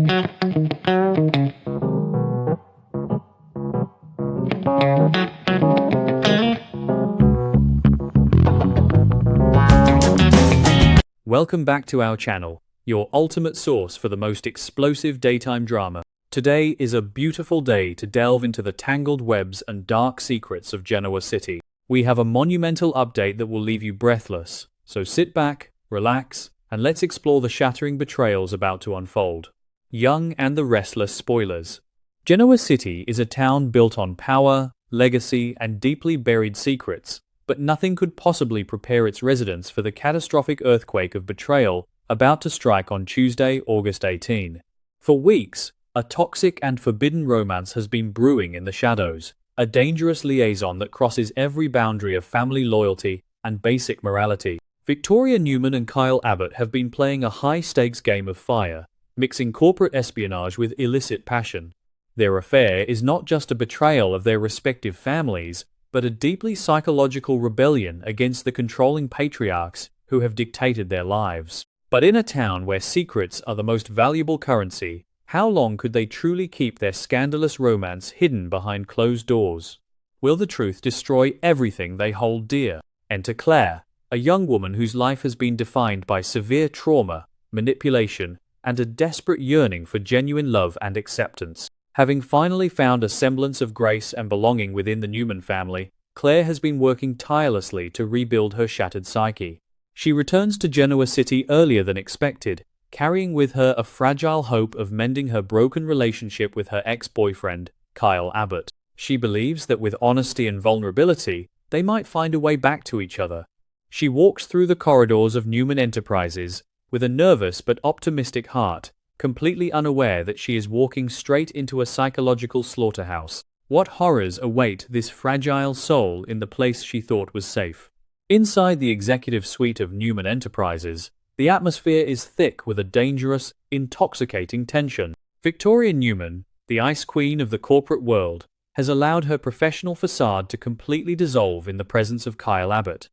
Welcome back to our channel, your ultimate source for the most explosive daytime drama. Today is a beautiful day to delve into the tangled webs and dark secrets of Genoa City. We have a monumental update that will leave you breathless, so sit back, relax, and let's explore the shattering betrayals about to unfold. Young and the Restless spoilers. Genoa City is a town built on power, legacy, and deeply buried secrets, but nothing could possibly prepare its residents for the catastrophic earthquake of betrayal about to strike on Tuesday, August 18. For weeks, a toxic and forbidden romance has been brewing in the shadows, a dangerous liaison that crosses every boundary of family loyalty and basic morality. Victoria Newman and Kyle Abbott have been playing a high-stakes game of fire, mixing corporate espionage with illicit passion. Their affair is not just a betrayal of their respective families, but a deeply psychological rebellion against the controlling patriarchs who have dictated their lives. But in a town where secrets are the most valuable currency, how long could they truly keep their scandalous romance hidden behind closed doors? Will the truth destroy everything they hold dear? Enter Claire, a young woman whose life has been defined by severe trauma, manipulation, and a desperate yearning for genuine love and acceptance. Having finally found a semblance of grace and belonging within the Newman family, Claire has been working tirelessly to rebuild her shattered psyche. She returns to Genoa City earlier than expected, carrying with her a fragile hope of mending her broken relationship with her ex-boyfriend, Kyle Abbott. She believes that with honesty and vulnerability, they might find a way back to each other. She walks through the corridors of Newman Enterprises with a nervous but optimistic heart, completely unaware that she is walking straight into a psychological slaughterhouse. What horrors await this fragile soul in the place she thought was safe? Inside the executive suite of Newman Enterprises, the atmosphere is thick with a dangerous, intoxicating tension. Victoria Newman, the ice queen of the corporate world, has allowed her professional facade to completely dissolve in the presence of Kyle Abbott.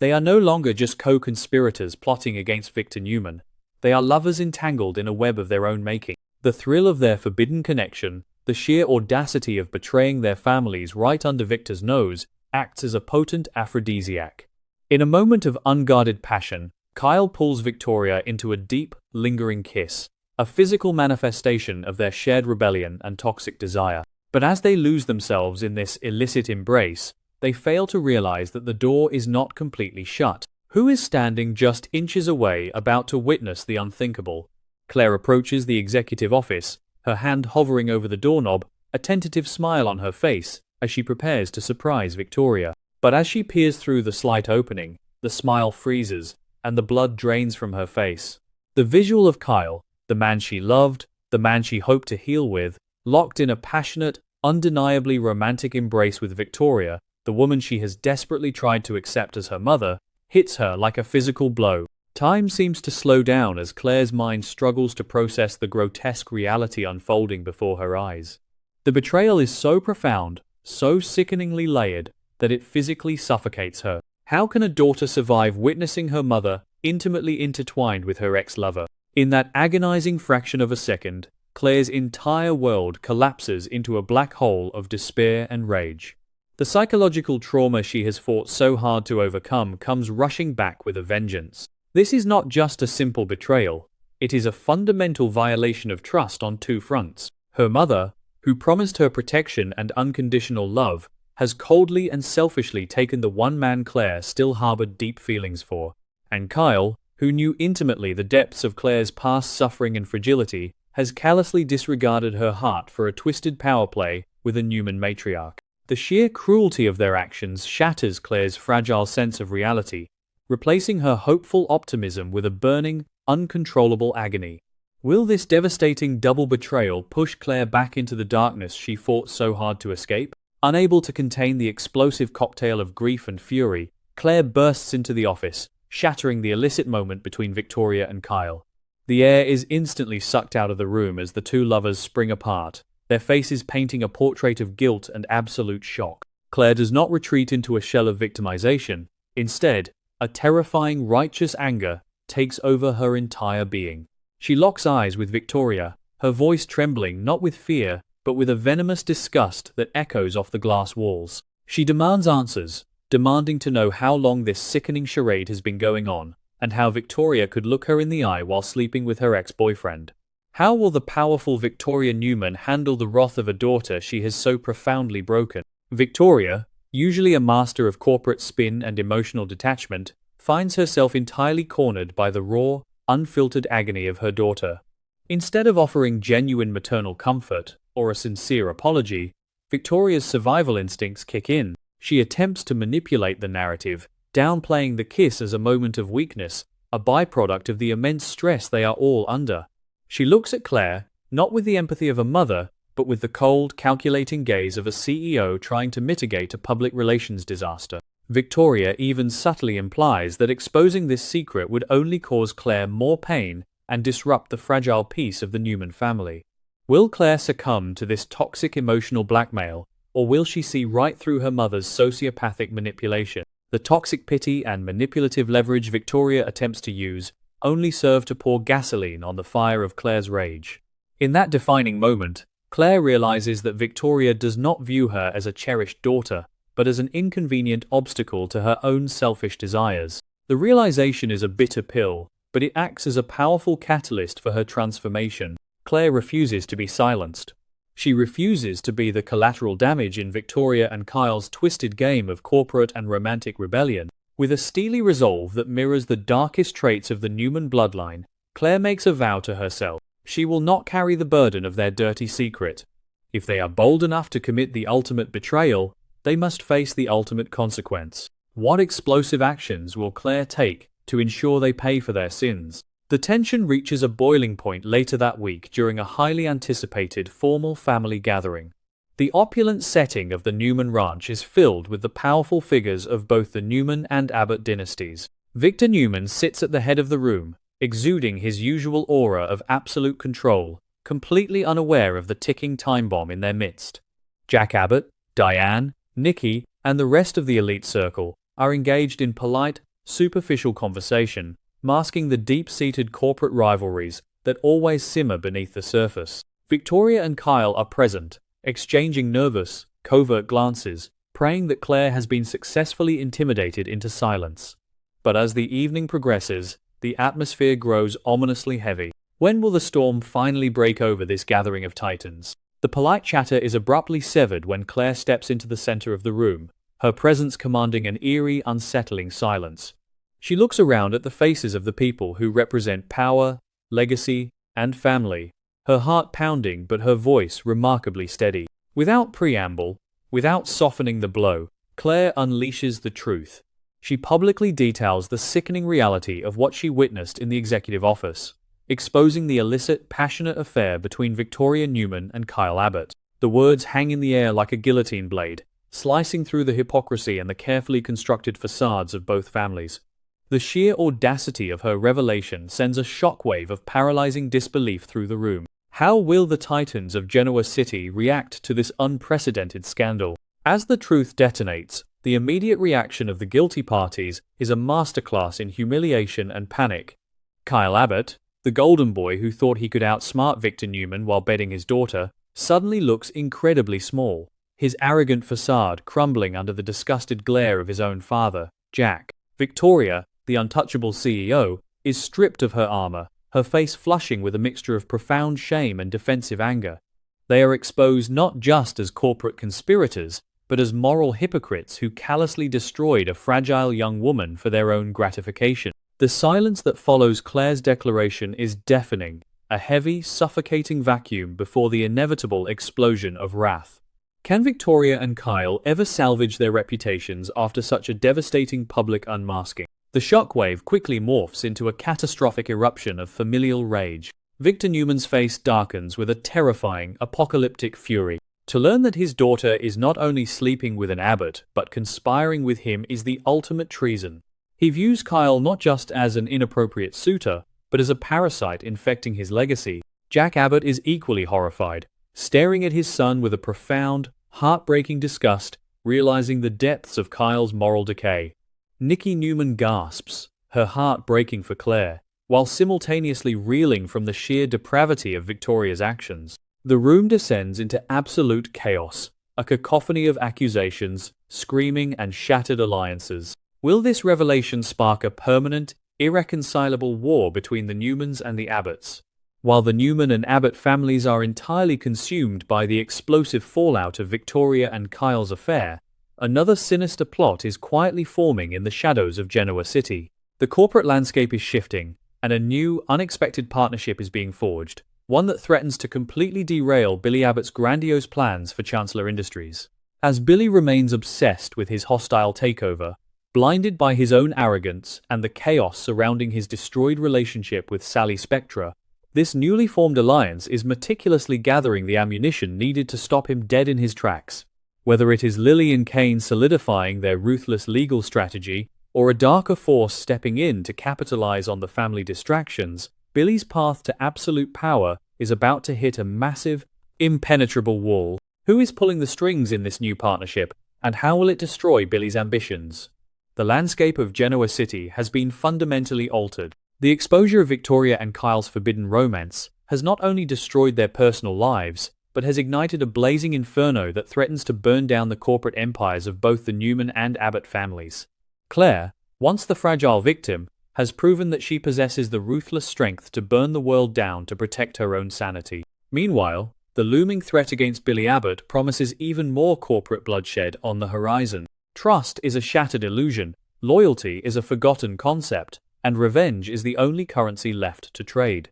They are no longer just co-conspirators plotting against Victor Newman. They are lovers entangled in a web of their own making. The thrill of their forbidden connection, the sheer audacity of betraying their families right under Victor's nose, acts as a potent aphrodisiac. In a moment of unguarded passion, Kyle pulls Victoria into a deep, lingering kiss, a physical manifestation of their shared rebellion and toxic desire. But as they lose themselves in this illicit embrace, they fail to realize that the door is not completely shut. Who is standing just inches away about to witness the unthinkable? Claire approaches the executive office, her hand hovering over the doorknob, a tentative smile on her face as she prepares to surprise Victoria. But as she peers through the slight opening, the smile freezes and the blood drains from her face. The visual of Kyle, the man she loved, the man she hoped to heal with, locked in a passionate, undeniably romantic embrace with Victoria, the woman she has desperately tried to accept as her mother, hits her like a physical blow. Time seems to slow down as Claire's mind struggles to process the grotesque reality unfolding before her eyes. The betrayal is so profound, so sickeningly layered, that it physically suffocates her. How can a daughter survive witnessing her mother intimately intertwined with her ex-lover? In that agonizing fraction of a second, Claire's entire world collapses into a black hole of despair and rage. The psychological trauma she has fought so hard to overcome comes rushing back with a vengeance. This is not just a simple betrayal, it is a fundamental violation of trust on two fronts. Her mother, who promised her protection and unconditional love, has coldly and selfishly taken the one man Claire still harbored deep feelings for. And Kyle, who knew intimately the depths of Claire's past suffering and fragility, has callously disregarded her heart for a twisted power play with a Newman matriarch. The sheer cruelty of their actions shatters Claire's fragile sense of reality, replacing her hopeful optimism with a burning, uncontrollable agony. Will this devastating double betrayal push Claire back into the darkness she fought so hard to escape? Unable to contain the explosive cocktail of grief and fury, Claire bursts into the office, shattering the illicit moment between Victoria and Kyle. The air is instantly sucked out of the room as the two lovers spring apart, their faces painting a portrait of guilt and absolute shock. Claire does not retreat into a shell of victimization. Instead, a terrifying righteous anger takes over her entire being. She locks eyes with Victoria, her voice trembling not with fear, but with a venomous disgust that echoes off the glass walls. She demands answers, demanding to know how long this sickening charade has been going on, and how Victoria could look her in the eye while sleeping with her ex-boyfriend. How will the powerful Victoria Newman handle the wrath of a daughter she has so profoundly broken? Victoria, usually a master of corporate spin and emotional detachment, finds herself entirely cornered by the raw, unfiltered agony of her daughter. Instead of offering genuine maternal comfort or a sincere apology, Victoria's survival instincts kick in. She attempts to manipulate the narrative, downplaying the kiss as a moment of weakness, a byproduct of the immense stress they are all under. She looks at Claire, not with the empathy of a mother, but with the cold, calculating gaze of a CEO trying to mitigate a public relations disaster. Victoria even subtly implies that exposing this secret would only cause Claire more pain and disrupt the fragile peace of the Newman family. Will Claire succumb to this toxic emotional blackmail, or will she see right through her mother's sociopathic manipulation? The toxic pity and manipulative leverage Victoria attempts to use only serve to pour gasoline on the fire of Claire's rage. In that defining moment, Claire realizes that Victoria does not view her as a cherished daughter, but as an inconvenient obstacle to her own selfish desires. The realization is a bitter pill, but it acts as a powerful catalyst for her transformation. Claire refuses to be silenced. She refuses to be the collateral damage in Victoria and Kyle's twisted game of corporate and romantic rebellion. With a steely resolve that mirrors the darkest traits of the Newman bloodline, Claire makes a vow to herself. She will not carry the burden of their dirty secret. If they are bold enough to commit the ultimate betrayal, they must face the ultimate consequence. What explosive actions will Claire take to ensure they pay for their sins? The tension reaches a boiling point later that week during a highly anticipated formal family gathering. The opulent setting of the Newman Ranch is filled with the powerful figures of both the Newman and Abbott dynasties. Victor Newman sits at the head of the room, exuding his usual aura of absolute control, completely unaware of the ticking time bomb in their midst. Jack Abbott, Diane, Nikki, and the rest of the elite circle are engaged in polite, superficial conversation, masking the deep-seated corporate rivalries that always simmer beneath the surface. Victoria and Kyle are present, exchanging nervous, covert glances, praying that Claire has been successfully intimidated into silence. But as the evening progresses, the atmosphere grows ominously heavy. When will the storm finally break over this gathering of titans? The polite chatter is abruptly severed when Claire steps into the center of the room, her presence commanding an eerie, unsettling silence. She looks around at the faces of the people who represent power, legacy, and family, her heart pounding but her voice remarkably steady. Without preamble, without softening the blow, Claire unleashes the truth. She publicly details the sickening reality of what she witnessed in the executive office, exposing the illicit, passionate affair between Victoria Newman and Kyle Abbott. The words hang in the air like a guillotine blade, slicing through the hypocrisy and the carefully constructed facades of both families. The sheer audacity of her revelation sends a shockwave of paralyzing disbelief through the room. How will the titans of Genoa City react to this unprecedented scandal? As the truth detonates, the immediate reaction of the guilty parties is a masterclass in humiliation and panic. Kyle Abbott, the golden boy who thought he could outsmart Victor Newman while bedding his daughter, suddenly looks incredibly small, his arrogant facade crumbling under the disgusted glare of his own father, Jack. Victoria, the untouchable CEO, is stripped of her armor, her face flushing with a mixture of profound shame and defensive anger. They are exposed not just as corporate conspirators, but as moral hypocrites who callously destroyed a fragile young woman for their own gratification. The silence that follows Claire's declaration is deafening, a heavy, suffocating vacuum before the inevitable explosion of wrath. Can Victoria and Kyle ever salvage their reputations after such a devastating public unmasking? The shockwave quickly morphs into a catastrophic eruption of familial rage. Victor Newman's face darkens with a terrifying, apocalyptic fury. To learn that his daughter is not only sleeping with an Abbott, but conspiring with him is the ultimate treason. He views Kyle not just as an inappropriate suitor, but as a parasite infecting his legacy. Jack Abbott is equally horrified, staring at his son with a profound, heartbreaking disgust, realizing the depths of Kyle's moral decay. Nikki Newman gasps, her heart breaking for Claire, while simultaneously reeling from the sheer depravity of Victoria's actions. The room descends into absolute chaos, a cacophony of accusations, screaming, and shattered alliances. Will this revelation spark a permanent, irreconcilable war between the Newmans and the Abbotts? While the Newman and Abbott families are entirely consumed by the explosive fallout of Victoria and Kyle's affair, another sinister plot is quietly forming in the shadows of Genoa City. The corporate landscape is shifting, and a new, unexpected partnership is being forged, one that threatens to completely derail Billy Abbott's grandiose plans for Chancellor Industries. As Billy remains obsessed with his hostile takeover, blinded by his own arrogance and the chaos surrounding his destroyed relationship with Sally Spectra, this newly formed alliance is meticulously gathering the ammunition needed to stop him dead in his tracks. Whether it is Lily and Kane solidifying their ruthless legal strategy, or a darker force stepping in to capitalize on the family distractions, Billy's path to absolute power is about to hit a massive, impenetrable wall. Who is pulling the strings in this new partnership, and how will it destroy Billy's ambitions? The landscape of Genoa City has been fundamentally altered. The exposure of Victoria and Kyle's forbidden romance has not only destroyed their personal lives, but has ignited a blazing inferno that threatens to burn down the corporate empires of both the Newman and Abbott families. Claire, once the fragile victim, has proven that she possesses the ruthless strength to burn the world down to protect her own sanity. Meanwhile, the looming threat against Billy Abbott promises even more corporate bloodshed on the horizon. Trust is a shattered illusion, loyalty is a forgotten concept, and revenge is the only currency left to trade.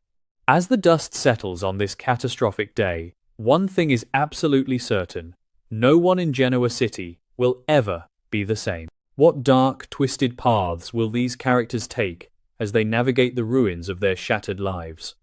As the dust settles on this catastrophic day, one thing is absolutely certain: no one in Genoa City will ever be the same. What dark, twisted paths will these characters take as they navigate the ruins of their shattered lives?